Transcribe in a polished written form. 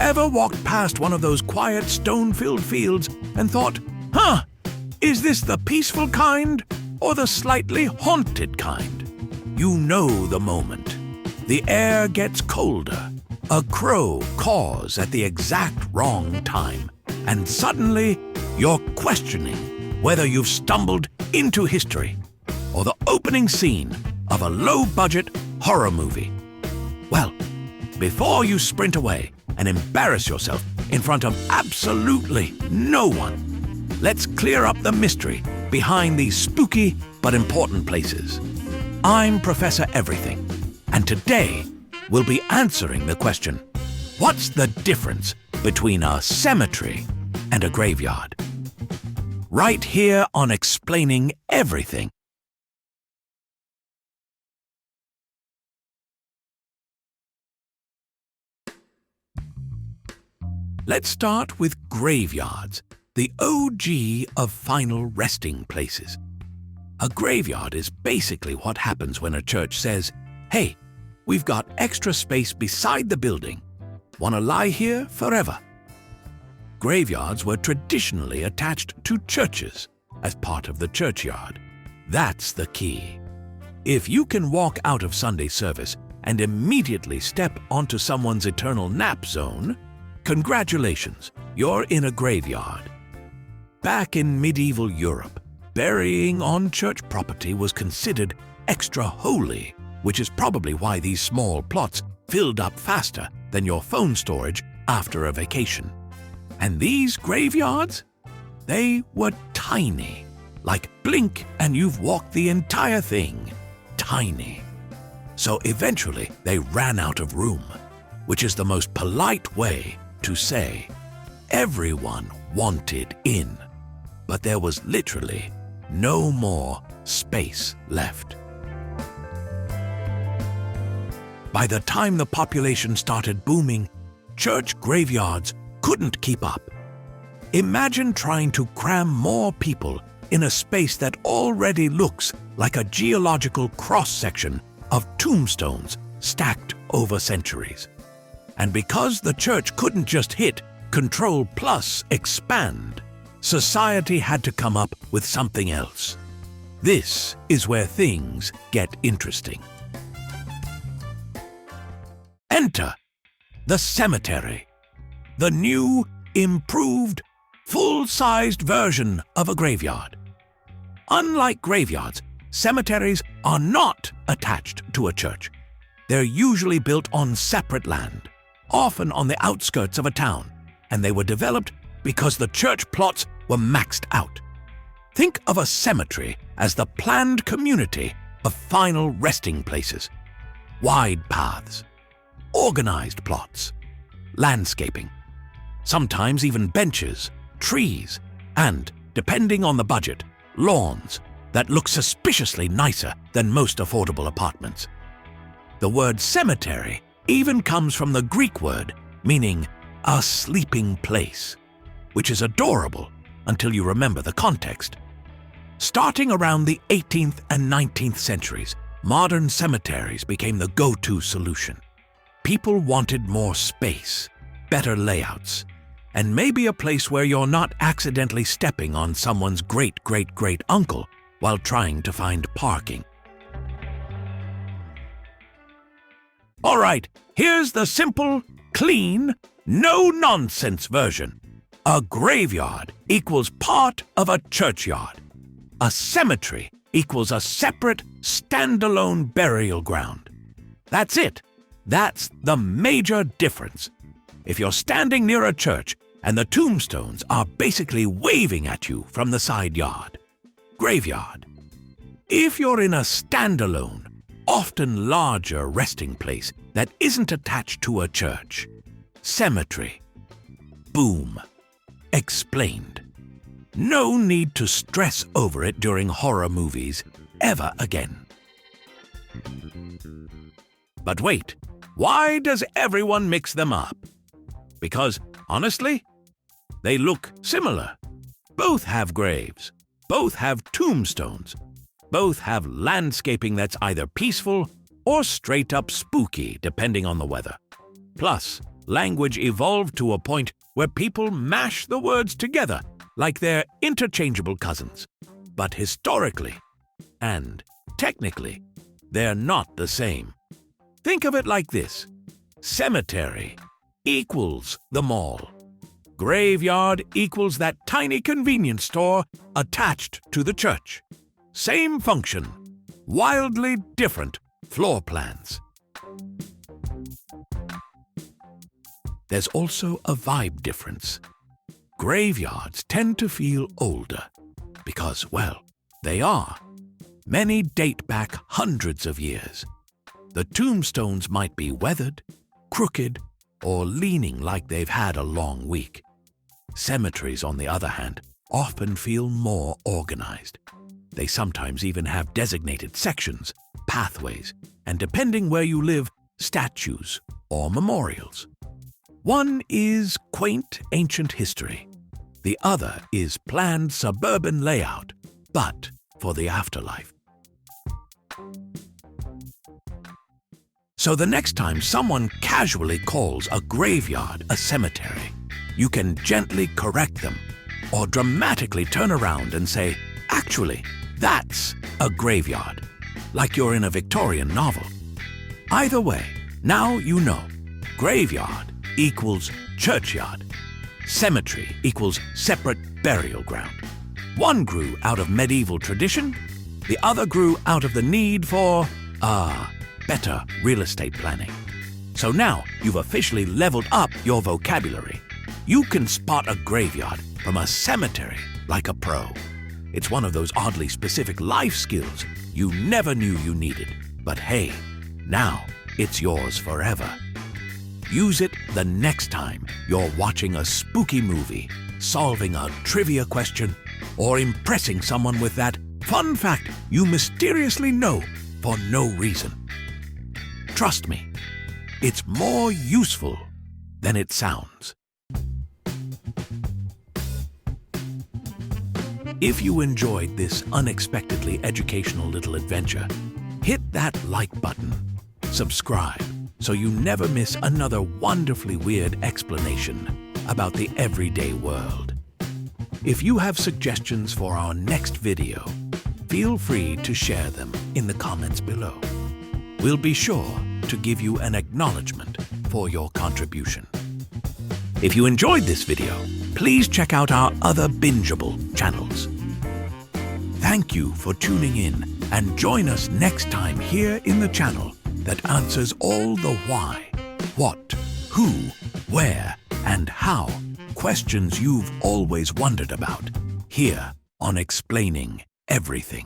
Ever walked past one of those quiet, stone-filled fields and thought, is this the peaceful kind or the slightly haunted kind? You know the moment. The air gets colder. A crow caws at the exact wrong time. And suddenly, you're questioning whether you've stumbled into history or the opening scene of a low-budget horror movie. Well, before you sprint away and embarrass yourself in front of absolutely no one, let's clear up the mystery behind these spooky but important places. I'm Professor Everything, and today we'll be answering the question, what's the difference between a cemetery and a graveyard? Right here on Explaining Everything. Let's start with graveyards, the OG of final resting places. A graveyard is basically what happens when a church says, hey, we've got extra space beside the building. Want to lie here forever? Graveyards were traditionally attached to churches as part of the churchyard. That's the key. If you can walk out of Sunday service and immediately step onto someone's eternal nap zone, congratulations, you're in a graveyard. Back in medieval Europe, burying on church property was considered extra holy, which is probably why these small plots filled up faster than your phone storage after a vacation. And these graveyards? They were tiny. Like blink and you've walked the entire thing. Tiny. So eventually they ran out of room, which is the most polite way to say everyone wanted in, but there was literally no more space left. By the time the population started booming, church graveyards couldn't keep up. Imagine trying to cram more people in a space that already looks like a geological cross-section of tombstones stacked over centuries. And because the church couldn't just hit Control plus expand, society had to come up with something else. This is where things get interesting. Enter the cemetery, the new, improved, full-sized version of a graveyard. Unlike graveyards, cemeteries are not attached to a church. They're usually built on separate land, often on the outskirts of a town, and they were developed because the church plots were maxed out. Think of a cemetery as the planned community of final resting places. Wide paths, organized plots, landscaping, sometimes even benches, trees, and, depending on the budget, lawns that look suspiciously nicer than most affordable apartments. The word cemetery even comes from the Greek word meaning a sleeping place, which is adorable until you remember the context. Starting around the 18th and 19th centuries, modern cemeteries became the go-to solution. People wanted more space, better layouts, and maybe a place where you're not accidentally stepping on someone's great-great-great-uncle while trying to find parking. All right, here's the simple, clean, no-nonsense version. A graveyard equals part of a churchyard. A cemetery equals a separate, standalone burial ground. That's it. That's the major difference. If you're standing near a church and the tombstones are basically waving at you from the side yard, graveyard. If you're in a standalone, often larger resting place that isn't attached to a church, cemetery. Boom. Explained. No need to stress over it during horror movies ever again. But wait, why does everyone mix them up? Because, honestly, they look similar. Both have graves. Both have tombstones. Both have landscaping that's either peaceful or straight up spooky, depending on the weather. Plus, language evolved to a point where people mash the words together like they're interchangeable cousins. But historically and technically, they're not the same. Think of it like this: cemetery equals the mall. Graveyard equals that tiny convenience store attached to the church. Same function, wildly different floor plans. There's also a vibe difference. Graveyards tend to feel older because, well, they are. Many date back hundreds of years. The tombstones might be weathered, crooked, or leaning like they've had a long week. Cemeteries, on the other hand, often feel more organized. They sometimes even have designated sections, pathways, and depending where you live, statues or memorials. One is quaint ancient history. The other is planned suburban layout, but for the afterlife. So the next time someone casually calls a graveyard a cemetery, you can gently correct them or dramatically turn around and say, "Actually, that's a graveyard," like you're in a Victorian novel. Either way, now you know. Graveyard equals churchyard. Cemetery equals separate burial ground. One grew out of medieval tradition, the other grew out of the need for, better real estate planning. So now you've officially leveled up your vocabulary. You can spot a graveyard from a cemetery like a pro. It's one of those oddly specific life skills you never knew you needed. But hey, now it's yours forever. Use it the next time you're watching a spooky movie, solving a trivia question, or impressing someone with that fun fact you mysteriously know for no reason. Trust me, it's more useful than it sounds. If you enjoyed this unexpectedly educational little adventure, hit that like button, subscribe so you never miss another wonderfully weird explanation about the everyday world. If you have suggestions for our next video, feel free to share them in the comments below. We'll be sure to give you an acknowledgement for your contribution. If you enjoyed this video, please check out our other bingeable channels. Thank you for tuning in and join us next time here in the channel that answers all the why, what, who, where, and how questions you've always wondered about, here on Explaining Everything.